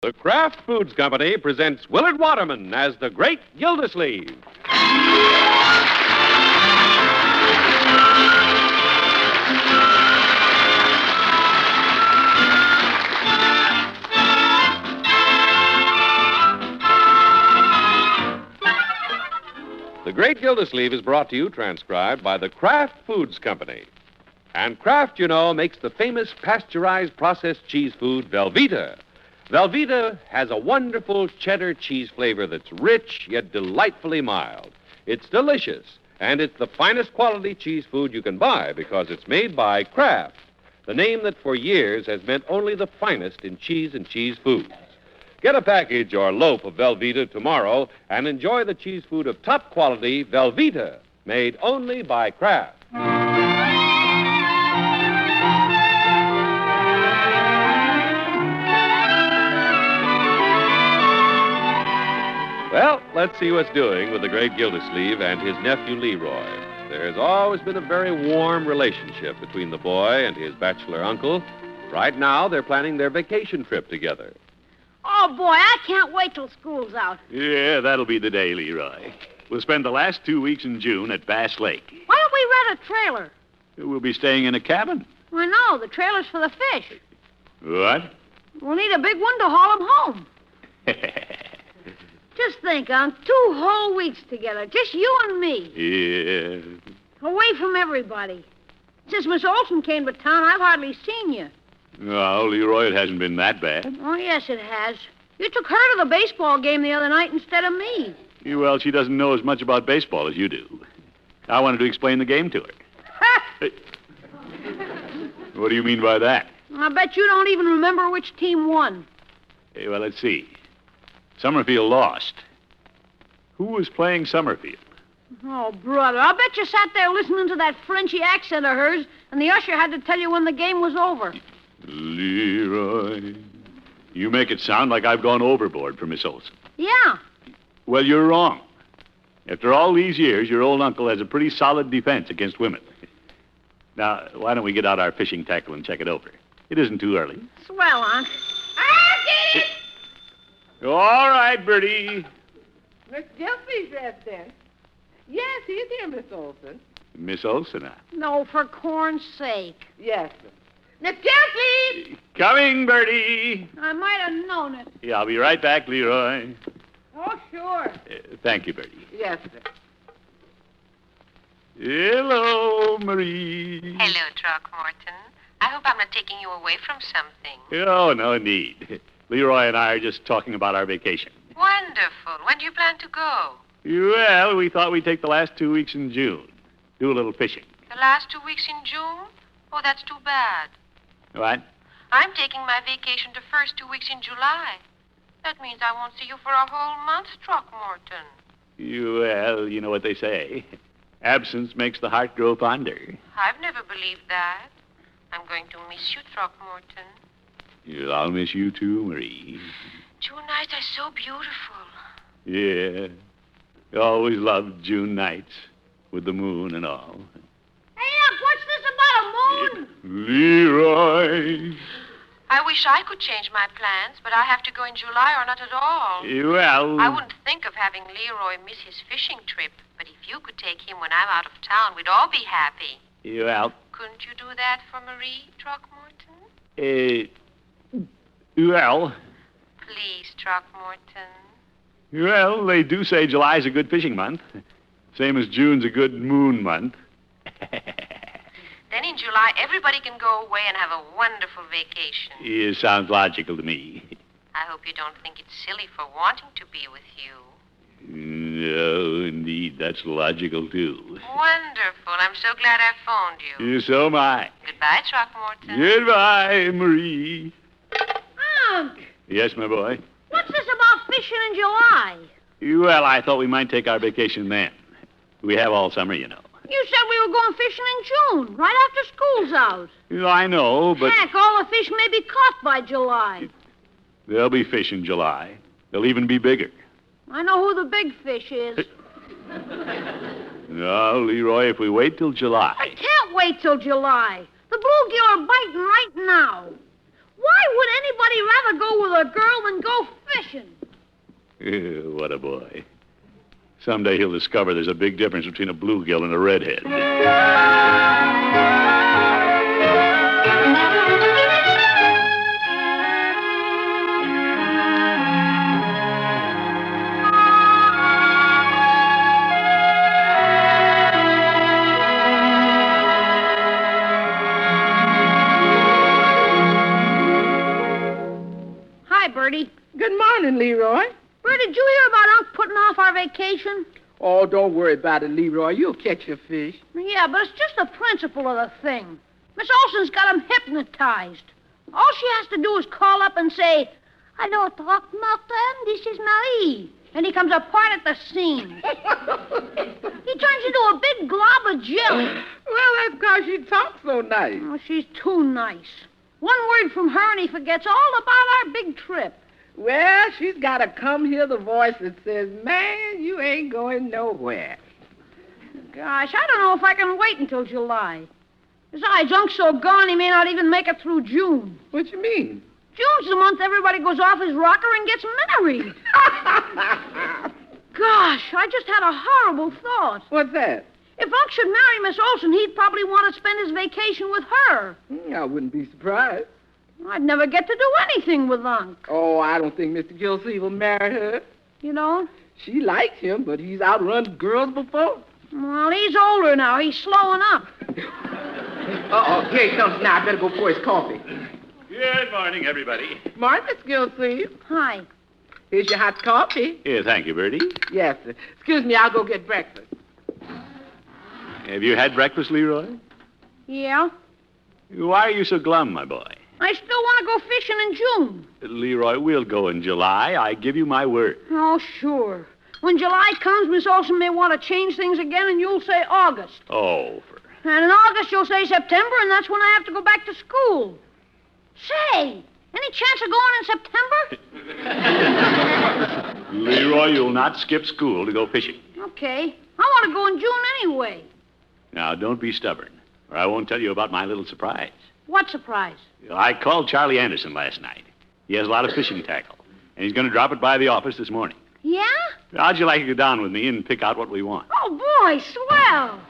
The Kraft Foods Company presents Willard Waterman as the Great Gildersleeve. The Great Gildersleeve is brought to you, transcribed by the Kraft Foods Company. And Kraft, you know, makes the famous pasteurized processed cheese food, Velveeta. Velveeta has a wonderful cheddar cheese flavor that's rich yet delightfully mild. It's delicious, and it's the finest quality cheese food you can buy because it's made by Kraft, the name that for years has meant only the finest in cheese and cheese foods. Get a package or loaf of Velveeta tomorrow and enjoy the cheese food of top quality, Velveeta, made only by Kraft. Well, let's see what's doing with the great Gildersleeve and his nephew Leroy. There's always been a very warm relationship between the boy and his bachelor uncle. Right now, they're planning their vacation trip together. Oh, boy, I can't wait till school's out. Yeah, that'll be the day, Leroy. We'll spend the last 2 weeks in June at Bass Lake. Why don't we rent a trailer? We'll be staying in a cabin. I know, the trailer's for the fish. What? We'll need a big one to haul 'em home. Just think, Unc, 2 whole weeks together, just you and me. Yeah. Away from everybody. Since Miss Olsen came to town, I've hardly seen you. No, Leroy, it hasn't been that bad. Oh, yes, it has. You took her to the baseball game the other night instead of me. Well, she doesn't know as much about baseball as you do. I wanted to explain the game to her. Hey. What do you mean by that? I bet you don't even remember which team won. Hey, well, let's see. Summerfield lost. Who was playing Summerfield? Oh, brother, I bet you sat there listening to that Frenchy accent of hers, and the usher had to tell you when the game was over. Leroy, you make it sound like I've gone overboard for Miss Olsen. Yeah. Well, you're wrong. After all these years, your old uncle has a pretty solid defense against women. Now, why don't we get out our fishing tackle and check it over? It isn't too early. Swell, Unc. I get it! All right, Bertie. Miss Gilsey's dressed in. Yes, he's here, Miss Olsen. Miss Olsen, No, for corn's sake. Yes, sir. Miss Gilsey! Coming, Bertie. I might have known it. Yeah, I'll be right back, Leroy. Oh, sure. Thank you, Bertie. Yes, sir. Hello, Marie. Hello, Throckmorton. I hope I'm not taking you away from something. Oh, no need. Leroy and I are just talking about our vacation. Wonderful. When do you plan to go? Well, we thought we'd take the last 2 weeks in June. Do a little fishing. The last 2 weeks in June? Oh, that's too bad. What? I'm taking my vacation the first 2 weeks in July. That means I won't see you for a whole month, Throckmorton. Well, you know what they say. Absence makes the heart grow fonder. I've never believed that. I'm going to miss you, Throckmorton. Yeah, I'll miss you too, Marie. June nights are so beautiful. Yeah. I always loved June nights with the moon and all. Hey, Unc, what's this about a moon? Leroy. I wish I could change my plans, but I have to go in July or not at all. Well... I wouldn't think of having Leroy miss his fishing trip, but if you could take him when I'm out of town, we'd all be happy. Well... Couldn't you do that for Marie, Throckmorton? Well... Please, Throckmorton. Well, they do say July's a good fishing month. Same as June's a good moon month. Then in July, everybody can go away and have a wonderful vacation. It sounds logical to me. I hope you don't think it's silly for wanting to be with you. No, indeed, that's logical, too. Wonderful. I'm so glad I phoned you. So am I. Goodbye, Throckmorton. Goodbye, Marie. Unc, Yes, my boy? what's this about fishing in July? Well, I thought we might take our vacation then. We have all summer, you know. You said we were going fishing in June, right after school's out. I know, but Heck, all the fish may be caught by July. there'll be fish in July. They'll even be bigger. I know who the big fish is. No, Leroy, if we wait till July... I can't wait till July. The bluegill are biting right now. Why would anybody rather go with a girl than go fishing. Ew, what a boy. Someday he'll discover there's a big difference between a bluegill and a redhead. Hi, Bertie. Good morning, Leroy. Bertie, did you hear about Unc putting off our vacation? Oh, don't worry about it, Leroy. You'll catch your fish. Yeah, but it's just the principle of the thing. Miss Olsen's got him hypnotized. All she has to do is call up and say, "Hello, Throckmorton, this is Marie." And he comes apart at the seams. He turns into a big glob of jelly. Well, that's because she talks so nice. Oh, she's too nice. One word from her and he forgets all about our big trip. Well, she's got to come hear the voice that says, "Man, you ain't going nowhere." Gosh, I don't know if I can wait until July. Besides, Unc's so gone he may not even make it through June. What you mean? June's the month everybody goes off his rocker and gets married. Gosh, I just had a horrible thought. What's that? If Unc should marry Miss Olsen, he'd probably want to spend his vacation with her. I wouldn't be surprised. I'd never get to do anything with Unc. Oh, I don't think Mr. Gilsey will marry her. You know? She likes him, but he's outrun girls before. Well, he's older now. He's slowing up. Uh-oh, here he comes now. I better go pour his coffee. Good morning, everybody. Morning, Miss Gilsey. Hi. Here's your hot coffee. Yeah, thank you, Bertie. Yes, sir. Excuse me, I'll go get breakfast. Have you had breakfast, Leroy? Yeah? Why are you so glum, my boy? I still want to go fishing in June. Leroy, we'll go in July. I give you my word. Oh, sure. When July comes, Miss Olsen may want to change things again, and you'll say August. Oh, And in August, you'll say September, and that's when I have to go back to school. Say, any chance of going in September? Leroy, you'll not skip school to go fishing. Okay. I want to go in June anyway. Now, don't be stubborn, or I won't tell you about my little surprise. What surprise? I called Charlie Anderson last night. He has a lot of fishing tackle, and he's going to drop it by the office this morning. Yeah? How'd you like to go down with me and pick out what we want? Oh, boy, swell.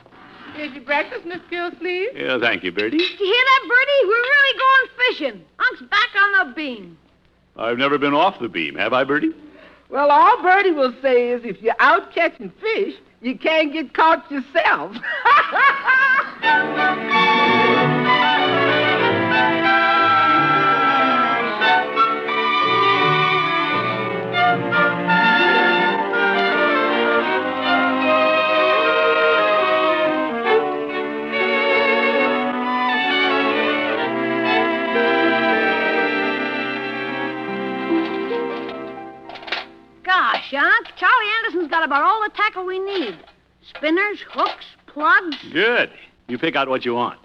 Here's your breakfast, Miss Gilsey. Yeah, thank you, Bertie. Did you hear that, Bertie? We're really going fishing. Unc's back on the beam. I've never been off the beam, have I, Bertie? Well, all Bertie will say is if you're out catching fish, you can't get caught yourself. Gosh, Unc, Charlie Anderson's got about all the tackle we need. Spinners, hooks, plugs. Good. You pick out what you want.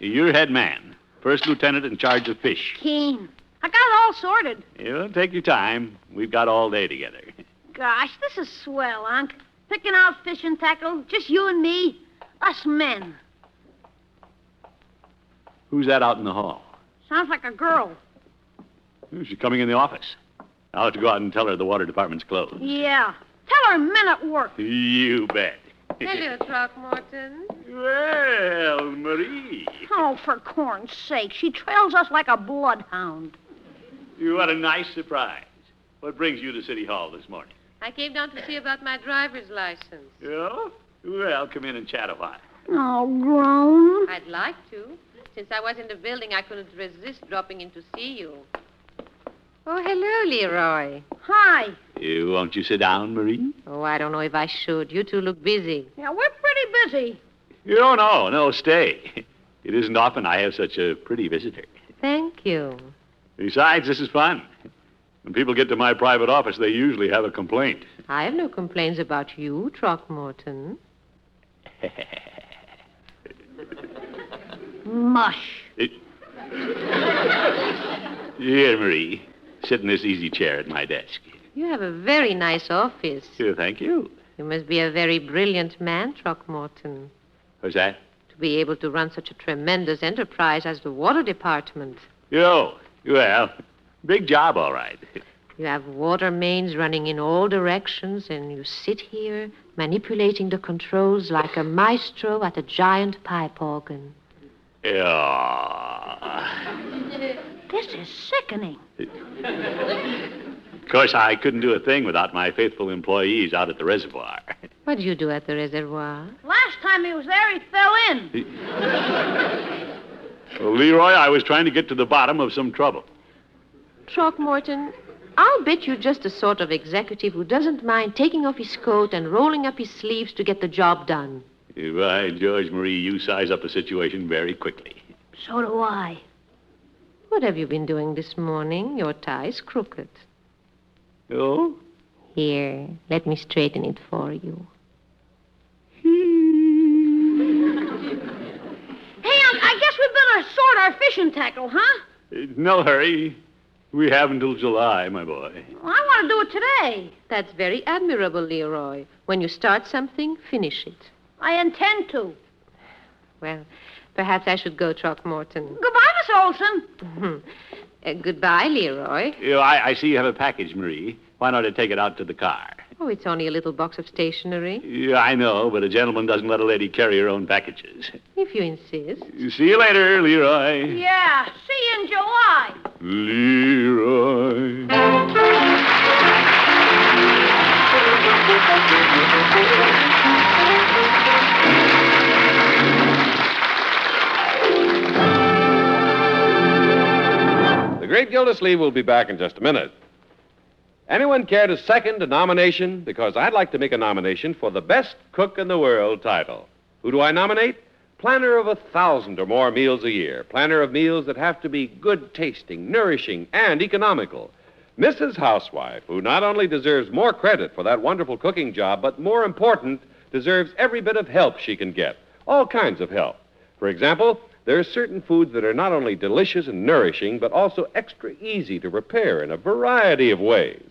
You're head man, first lieutenant in charge of fish. Keen. I got it all sorted. You take your time. We've got all day together. Gosh, this is swell, Unc. Picking out fishing tackle, just you and me, us men. Who's that out in the hall? Sounds like a girl. She's coming in the office. I'll have to go out and tell her the water department's closed. Yeah. Tell her men at work. You bet. Hello, Throckmorton. Well, Marie. Oh, for corn's sake. She trails us like a bloodhound. What a nice surprise. What brings you to City Hall this morning? I came down to see about my driver's license. Yeah? Well, come in and chat a while. Oh, grown. I'd like to. Since I was in the building, I couldn't resist dropping in to see you. Oh, hello, Leroy. Hi. Won't you sit down, Marie? Oh, I don't know if I should. You two look busy. Yeah, we're pretty busy. No, stay. It isn't often I have such a pretty visitor. Thank you. Besides, this is fun. When people get to my private office, they usually have a complaint. I have no complaints about you, Throckmorton. Mush. Here, Marie. Sit in this easy chair at my desk. You have a very nice office. Thank you. You must be a very brilliant man, Throckmorton, What's that? to be able to run such a tremendous enterprise as the water department. Well, Big job, all right. You have water mains running in all directions, and you sit here manipulating the controls like a maestro at a giant pipe organ. Yeah. This is sickening. Of course, I couldn't do a thing without my faithful employees out at the reservoir. What do you do at the reservoir? Last time he was there, he fell in. Well, Leroy, I was trying to get to the bottom of some trouble. Throckmorton, I'll bet you're just the sort of executive who doesn't mind taking off his coat and rolling up his sleeves to get the job done. By George Marie, you size up a situation very quickly. So do I. What have you been doing this morning? Your tie's crooked. Oh? Here, let me straighten it for you. Hey, I guess we better sort our fishing tackle, huh? No hurry. We have until July, my boy. Well, I want to do it today. That's very admirable, Leroy. When you start something, finish it. I intend to. Well, perhaps I should go, Throckmorton. Goodbye, Miss Olsen. Goodbye, Leroy. I see you have a package, Marie. Why don't I take it out to the car? Oh, it's only a little box of stationery. Yeah, I know, but a gentleman doesn't let a lady carry her own packages. If you insist. See you later, Leroy. Yeah, see you in July. Leroy. The Great Gildersleeve will be back in just a minute. Anyone care to second a nomination? Because I'd like to make a nomination for the Best Cook in the World title. Who do I nominate? Planner of 1,000 or more meals a year. Planner of meals that have to be good tasting, nourishing, and economical. Mrs. Housewife, who not only deserves more credit for that wonderful cooking job, but more important, deserves every bit of help she can get. All kinds of help. For example, there are certain foods that are not only delicious and nourishing, but also extra easy to prepare in a variety of ways.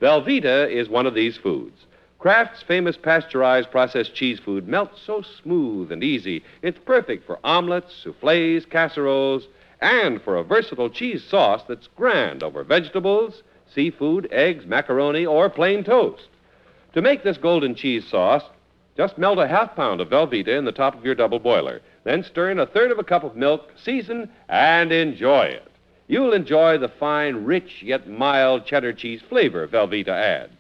Velveeta is one of these foods. Kraft's famous pasteurized processed cheese food melts so smooth and easy, it's perfect for omelets, soufflés, casseroles, and for a versatile cheese sauce that's grand over vegetables, seafood, eggs, macaroni, or plain toast. To make this golden cheese sauce, just melt a half pound of Velveeta in the top of your double boiler. Then stir in a third of a cup of milk, season, and enjoy it. You'll enjoy the fine, rich, yet mild cheddar cheese flavor Velveeta adds.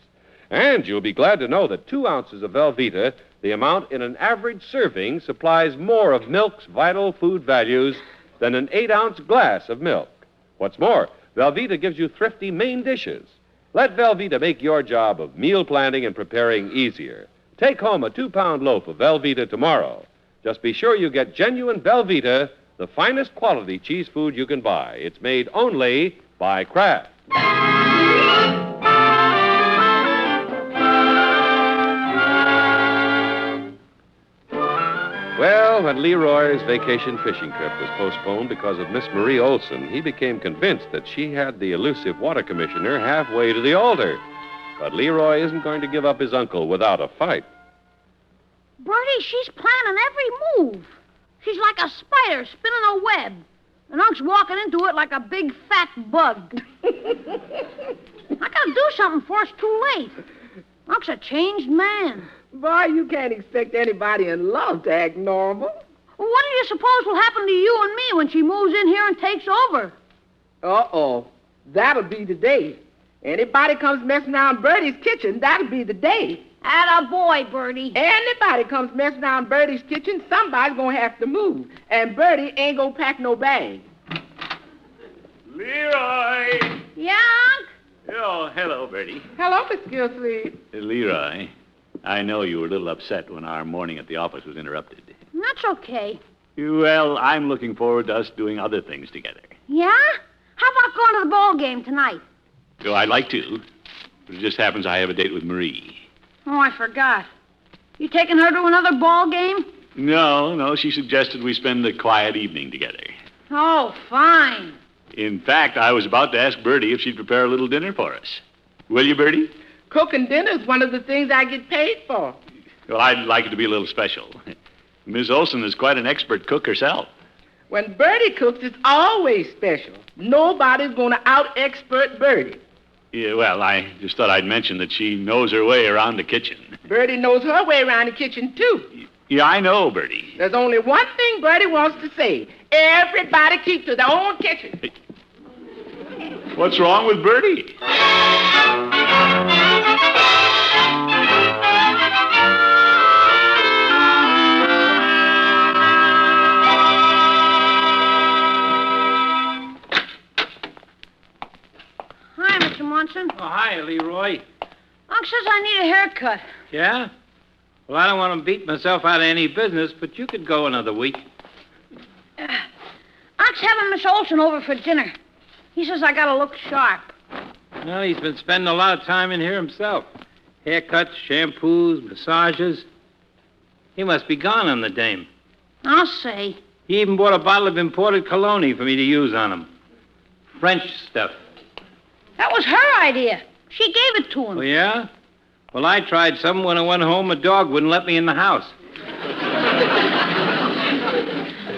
And you'll be glad to know that 2 ounces of Velveeta, the amount in an average serving, supplies more of milk's vital food values than an 8-ounce glass of milk. What's more, Velveeta gives you thrifty main dishes. Let Velveeta make your job of meal planning and preparing easier. Take home a 2-pound loaf of Velveeta tomorrow. Just be sure you get genuine Velveeta, the finest quality cheese food you can buy. It's made only by Kraft. Well, when Leroy's vacation fishing trip was postponed because of Miss Marie Olsen, he became convinced that she had the elusive water commissioner halfway to the altar. But Leroy isn't going to give up his uncle without a fight. Bertie, she's planning every move. She's like a spider spinning a web. And Unc's walking into it like a big fat bug. I gotta do something before it's too late. Unc's a changed man. Boy, you can't expect anybody in love to act normal. Well, what do you suppose will happen to you and me when she moves in here and takes over? Uh-oh. That'll be the day. Anybody comes messing around Bertie's kitchen, that'll be the day. Attaboy, Bertie. Anybody comes messing around Bertie's kitchen, somebody's gonna have to move. And Bertie ain't gonna pack no bag. Leroy! Yeah, Unc? Oh, hello, Bertie. Hello, Miss Gilsleeve. Leroy, I know you were a little upset when our morning at the office was interrupted. That's okay. Well, I'm looking forward to us doing other things together. Yeah? How about going to the ball game tonight? So I'd like to, but it just happens I have a date with Marie. Oh, I forgot. You taking her to another ball game? No, she suggested we spend a quiet evening together. Oh, fine. In fact, I was about to ask Bertie if she'd prepare a little dinner for us. Will you, Bertie? Cooking dinner's one of the things I get paid for. Well, I'd like it to be a little special. Miss Olsen is quite an expert cook herself. When Bertie cooks, it's always special. Nobody's going to out-expert Bertie. Yeah, well, I just thought I'd mention that she knows her way around the kitchen. Bertie knows her way around the kitchen, too. Yeah, I know, Bertie. There's only one thing Bertie wants to say. Everybody keep to their own kitchen. What's wrong with Bertie? Hi, Mr. Munson. Oh, hi, Leroy. Unc says I need a haircut. Yeah? Well, I don't want to beat myself out of any business, but you could go another week. Unc's having Miss Olsen over for dinner. He says I gotta look sharp. Well, he's been spending a lot of time in here himself. Haircuts, shampoos, massages. He must be gone on the dame. I'll say. He even bought a bottle of imported cologne for me to use on him. French stuff. That was her idea. She gave it to him. Oh, yeah? Well, I tried some. When I went home, a dog wouldn't let me in the house.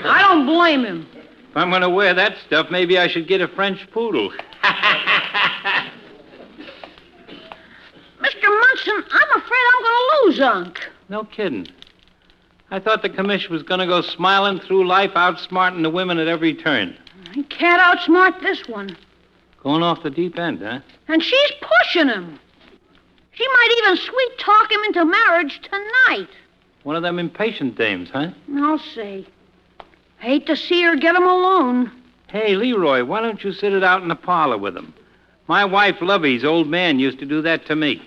I don't blame him. If I'm going to wear that stuff, maybe I should get a French poodle. Mr. Munson, I'm afraid I'm going to lose Unc. No kidding. I thought the commission was going to go smiling through life, outsmarting the women at every turn. He can't outsmart this one. Going off the deep end, huh? And she's pushing him. She might even sweet-talk him into marriage tonight. One of them impatient dames, huh? I'll say. Hate to see her get him alone. Hey, Leroy, why don't you sit it out in the parlor with him? My wife, Lovey's old man, used to do that to me.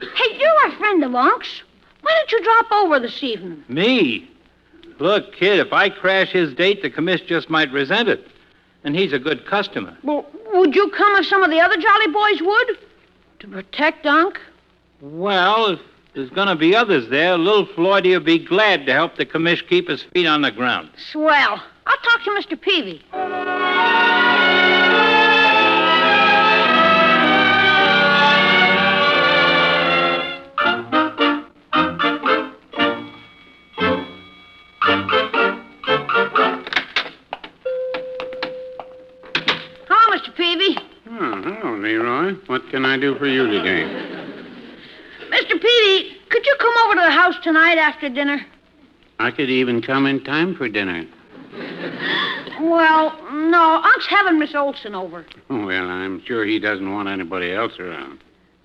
Hey, you're a friend of Unc's. Why don't you drop over this evening? Me? Look, kid, if I crash his date, the commiss just might resent it. And he's a good customer. Well, would you come if some of the other Jolly Boys would? To protect Unc? Well, if there's going to be others there, Lil Floyd'll be glad to help the commish keep his feet on the ground. Swell. I'll talk to Mr. Peavy. Hello, Mr. Peavy. Oh, hello, Leroy. What can I do for you today? Mr. Peavy, could you come over to the house tonight after dinner? I could even come in time for dinner. Well, no. Unc's having Miss Olsen over. Oh, well, I'm sure he doesn't want anybody else around.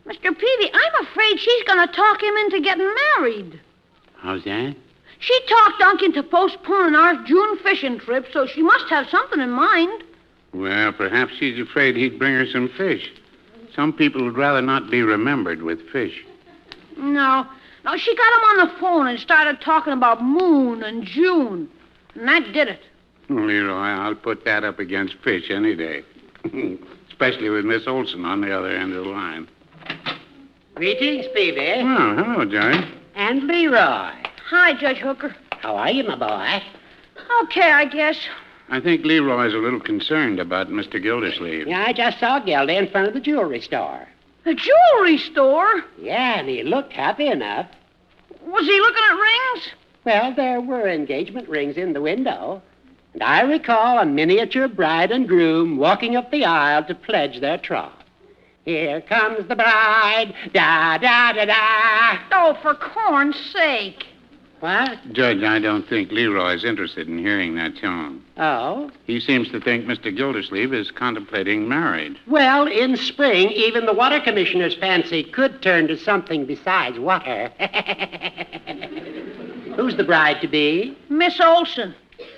Mr. Peavy, I'm afraid she's going to talk him into getting married. How's that? She talked Unc into postponing our June fishing trip, so she must have something in mind. Well, perhaps she's afraid he'd bring her some fish. Some people would rather not be remembered with fish. No, she got him on the phone and started talking about Moon and June. And that did it. Leroy, I'll put that up against fish any day. Especially with Miss Olsen on the other end of the line. Greetings, Peavy. Oh, hello, Judge. And Leroy. Hi, Judge Hooker. How are you, my boy? Okay, I guess. I think Leroy's a little concerned about Mr. Gildersleeve. Yeah, I just saw Gildy in front of the jewelry store. The jewelry store? Yeah, and he looked happy enough. Was he looking at rings? Well, there were engagement rings in the window. And I recall a miniature bride and groom walking up the aisle to pledge their troth. Here comes the bride, da-da-da-da. Oh, for corn's sake. What? Judge, I don't think Leroy's interested in hearing that tone. Oh? He seems to think Mr. Gildersleeve is contemplating marriage. Well, in spring, even the water commissioner's fancy could turn to something besides water. Who's the bride to be? Miss Olsen.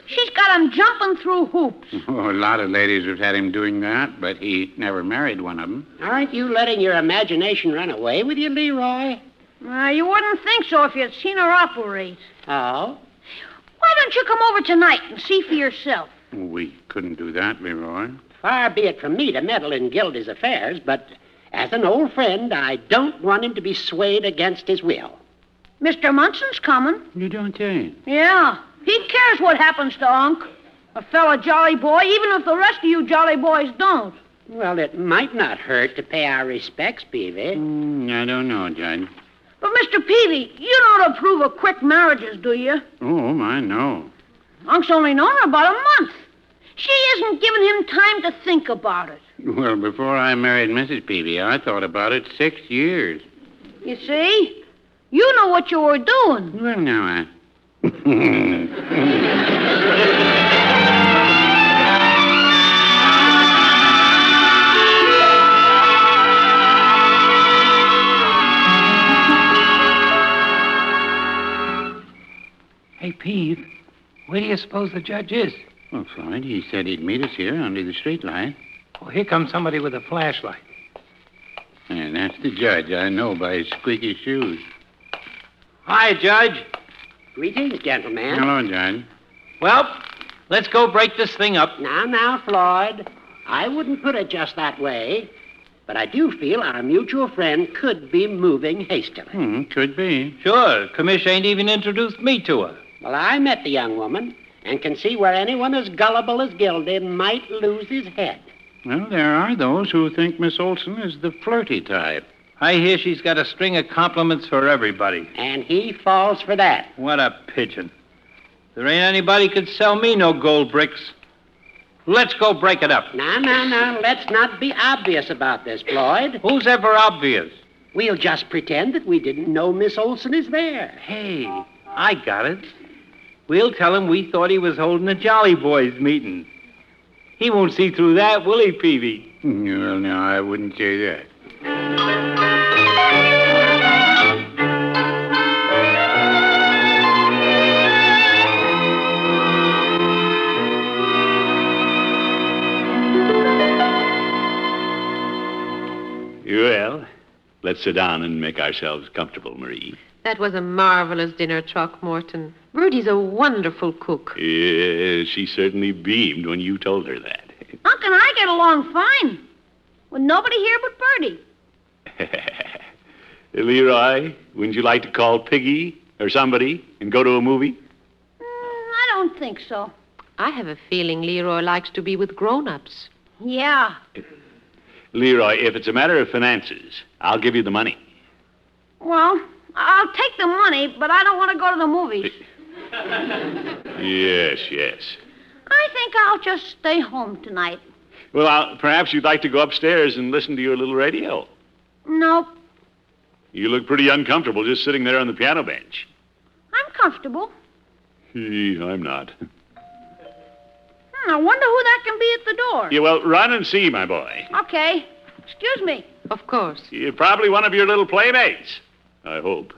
She's got him jumping through hoops. Oh, a lot of ladies have had him doing that, but he never married one of them. Aren't you letting your imagination run away with you, Leroy? You wouldn't think so if you'd seen her operate. Oh? Why don't you come over tonight and see for yourself? We couldn't do that, Leroy. Far be it from me to meddle in Gildy's affairs, but as an old friend, I don't want him to be swayed against his will. Mr. Munson's coming. You don't say. Yeah. He cares what happens to Unc. A fella jolly boy, even if the rest of you jolly boys don't. Well, it might not hurt to pay our respects, Peavy. I don't know, Judge. But, Mr. Peavy, you don't approve of quick marriages, do you? Oh, I know. Unc's only known her about a month. She isn't giving him time to think about it. Well, before I married Mrs. Peavy, I thought about it 6 years. You see? You know what you were doing. Well, now, Hey, Peeve, where do you suppose the judge is? Well, Floyd, he said he'd meet us here under the street light. Oh, here comes somebody with a flashlight. And that's the judge. I know by his squeaky shoes. Hi, Judge. Greetings, gentlemen. Hello, Judge. Well, let's go break this thing up. Now, Floyd. I wouldn't put it just that way. But I do feel our mutual friend could be moving hastily. Could be. Sure, Commish ain't even introduced me to her. Well, I met the young woman and can see where anyone as gullible as Gildy might lose his head. Well, there are those who think Miss Olsen is the flirty type. I hear she's got a string of compliments for everybody. And he falls for that. What a pigeon. There ain't anybody could sell me no gold bricks. Let's go break it up. Now. Let's not be obvious about this, Floyd. Who's ever obvious? We'll just pretend that we didn't know Miss Olsen is there. Hey, I got it. We'll tell him we thought he was holding a Jolly Boys meeting. He won't see through that, will he, Peavy? Well, now, I wouldn't say that. Well, let's sit down and make ourselves comfortable, Marie. That was a marvelous dinner, Throckmorton. Bertie's a wonderful cook. Yes, she certainly beamed when you told her that. Unc and I get along fine. With nobody here but Bertie. Leroy, wouldn't you like to call Piggy or somebody and go to a movie? I don't think so. I have a feeling Leroy likes to be with grown-ups. Yeah. Leroy, if it's a matter of finances, I'll give you the money. Well, I'll take the money, but I don't want to go to the movies. Yes. I think I'll just stay home tonight. Well, perhaps you'd like to go upstairs and listen to your little radio. Nope. You look pretty uncomfortable just sitting there on the piano bench. I'm comfortable. I'm not. I wonder who that can be at the door. Yeah, well, run and see, my boy. Okay. Excuse me. Of course. Probably one of your little playmates, I hope.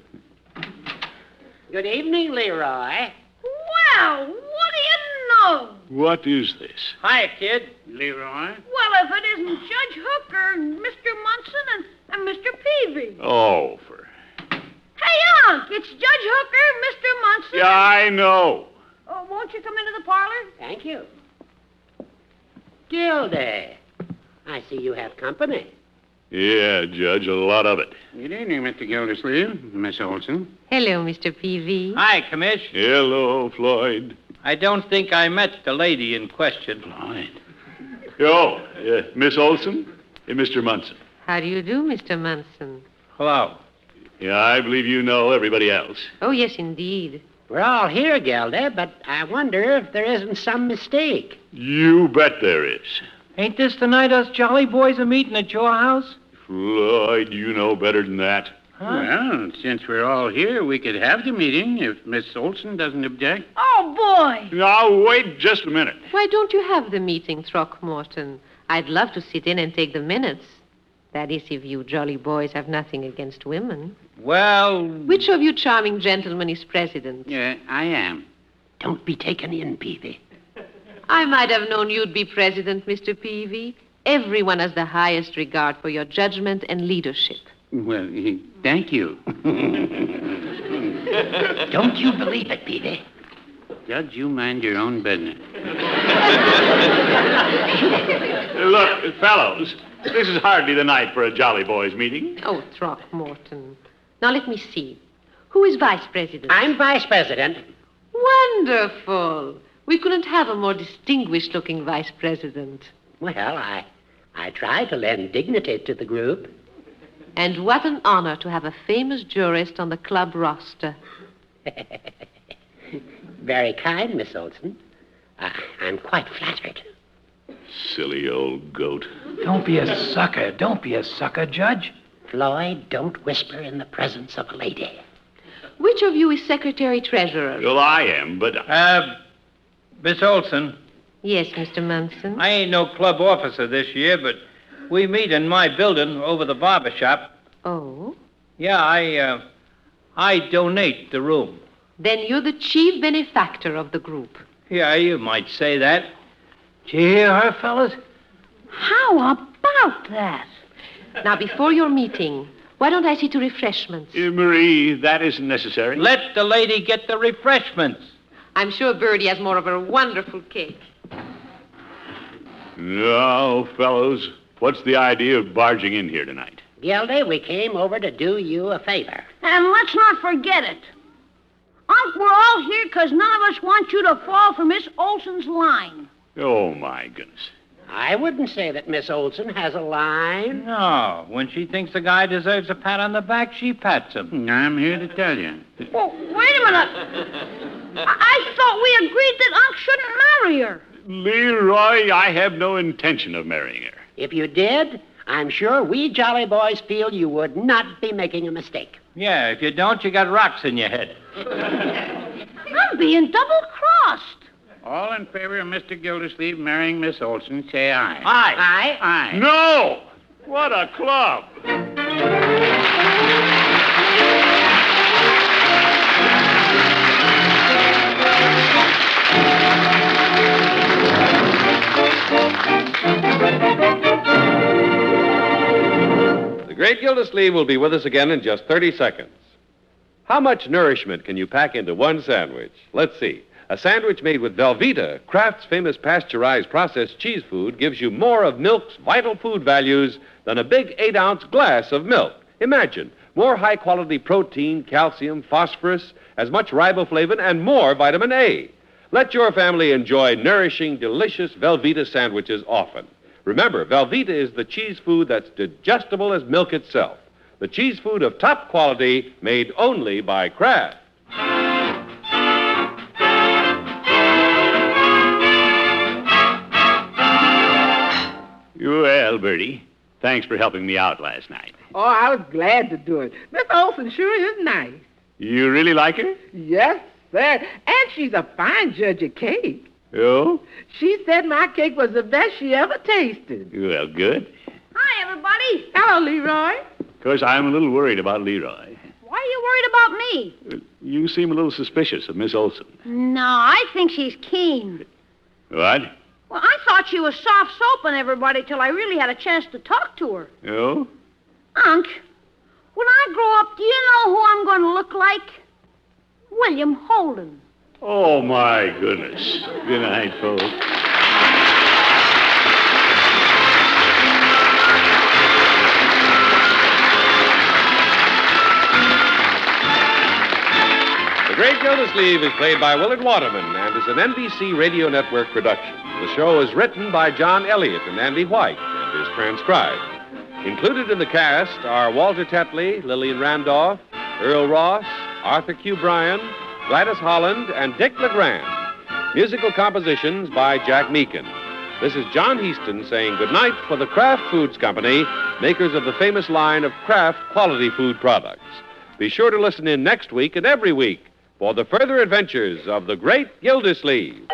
Good evening, Leroy. Well, what do you know? What is this? Hi, kid. Leroy? Well, if it isn't Judge Hooker and Mr. Munson and Mr. Peavy. Oh, for... Hey, Unc, it's Judge Hooker, Mr. Munson. Yeah, I know. Oh, won't you come into the parlor? Thank you. Gildy, I see you have company. Yeah, Judge, a lot of it. Good evening, Mr. Gildersleeve, Miss Olsen. Hello, Mr. Peavy. Hi, Commish. Hello, Floyd. I don't think I met the lady in question. Floyd. Oh, Miss Olsen and Mr. Munson. How do you do, Mr. Munson? Hello. Yeah, I believe you know everybody else. Oh, yes, indeed. We're all here, Gildy, but I wonder if there isn't some mistake. You bet there is. Ain't this the night us Jolly Boys are meeting at your house? Floyd, you know better than that. Huh? Well, since we're all here, we could have the meeting if Miss Olsen doesn't object. Oh, boy. Now, wait just a minute. Why don't you have the meeting, Throckmorton? I'd love to sit in and take the minutes. That is, if you jolly boys have nothing against women. Well... Which of you charming gentlemen is president? Yeah, I am. Don't be taken in, Peavy. I might have known you'd be president, Mr. Peavy. Everyone has the highest regard for your judgment and leadership. Well, thank you. Don't you believe it, Peavy? Judge, you mind your own business. Look, fellows, this is hardly the night for a Jolly Boys meeting. Oh, Throckmorton. Now, let me see. Who is vice president? I'm vice president. Wonderful. We couldn't have a more distinguished-looking vice president. Well, I try to lend dignity to the group. And what an honor to have a famous jurist on the club roster. Very kind, Miss Olsen. I'm quite flattered. Silly old goat. Don't be a sucker. Don't be a sucker, Judge. Floyd, don't whisper in the presence of a lady. Which of you is secretary-treasurer? Well, I am, but... Miss Olsen, Yes, Mr. Munson. I ain't no club officer this year, but we meet in my building over the barber shop. Oh? Yeah, I donate the room. Then you're the chief benefactor of the group. Yeah, you might say that. Did you hear her, fellas? How about that? Now, before your meeting, why don't I see to refreshments? Marie, that isn't necessary. Let the lady get the refreshments. I'm sure Birdie has more of her wonderful cake. Now, fellows, what's the idea of barging in here tonight? Gildy, we came over to do you a favor. And let's not forget it. Unc, we're all here because none of us want you to fall for Miss Olsen's line. Oh, my goodness. I wouldn't say that Miss Olsen has a line. No, when she thinks a guy deserves a pat on the back, she pats him. I'm here to tell you. Well, wait a minute. I thought we agreed that Unc shouldn't marry her. Leroy, I have no intention of marrying her. If you did, I'm sure we jolly boys feel you would not be making a mistake. Yeah, if you don't, you got rocks in your head. I'm being double-crossed. All in favor of Mr. Gildersleeve marrying Miss Olsen, say aye. Aye. Aye. No! What a club! The great Gildersleeve will be with us again in just 30 seconds. How much nourishment can you pack into one sandwich? Let's see. A sandwich made with Velveeta, Kraft's famous pasteurized processed cheese food, gives you more of milk's vital food values than a big 8-ounce glass of milk. Imagine, more high-quality protein, calcium, phosphorus, as much riboflavin, and more vitamin A. Let your family enjoy nourishing, delicious Velveeta sandwiches often. Remember, Velveeta is the cheese food that's digestible as milk itself. The cheese food of top quality, made only by Kraft. Well, Bertie, thanks for helping me out last night. Oh, I was glad to do it. Miss Olsen sure is nice. You really like her? Yes, sir. And she's a fine judge of cake. Oh? She said my cake was the best she ever tasted. Well, good. Hi, everybody. Hello, Leroy. Of course, I'm a little worried about Leroy. Why are you worried about me? You seem a little suspicious of Miss Olsen. No, I think she's keen. What? Well, I thought she was soft soaping everybody till I really had a chance to talk to her. Oh? Unc, when I grow up, do you know who I'm going to look like? William Holden. Oh, my goodness. Good night, folks. The Great Gildersleeve is played by Willard Waterman and is an NBC Radio Network production. The show is written by John Elliott and Andy White and is transcribed. Included in the cast are Walter Tetley, Lillian Randolph, Earl Ross, Arthur Q. Bryan, Gladys Holland, and Dick LeGrand. Musical compositions by Jack Meakin. This is John Heaston saying goodnight for the Kraft Foods Company, makers of the famous line of Kraft quality food products. Be sure to listen in next week and every week for the further adventures of the Great Gildersleeve.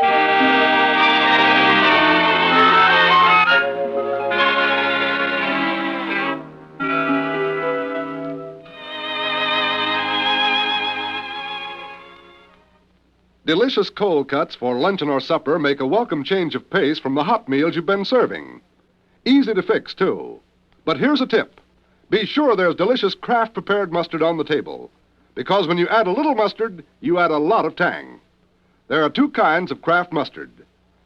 Delicious cold cuts for luncheon or supper make a welcome change of pace from the hot meals you've been serving. Easy to fix, too. But here's a tip. Be sure there's delicious Kraft-prepared mustard on the table, because when you add a little mustard, you add a lot of tang. There are two kinds of Kraft mustard.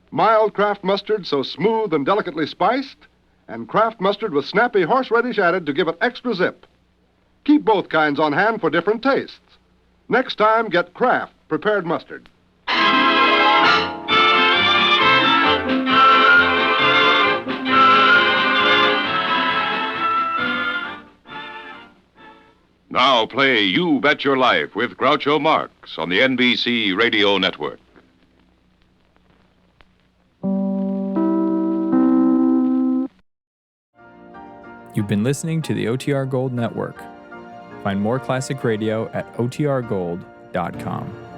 Mild Kraft mustard so smooth and delicately spiced, and Kraft mustard with snappy horseradish added to give it extra zip. Keep both kinds on hand for different tastes. Next time, get Kraft prepared mustard. Now play You Bet Your Life with Groucho Marx on the NBC Radio Network. You've been listening to the OTR Gold Network. Find more classic radio at otrgold.com.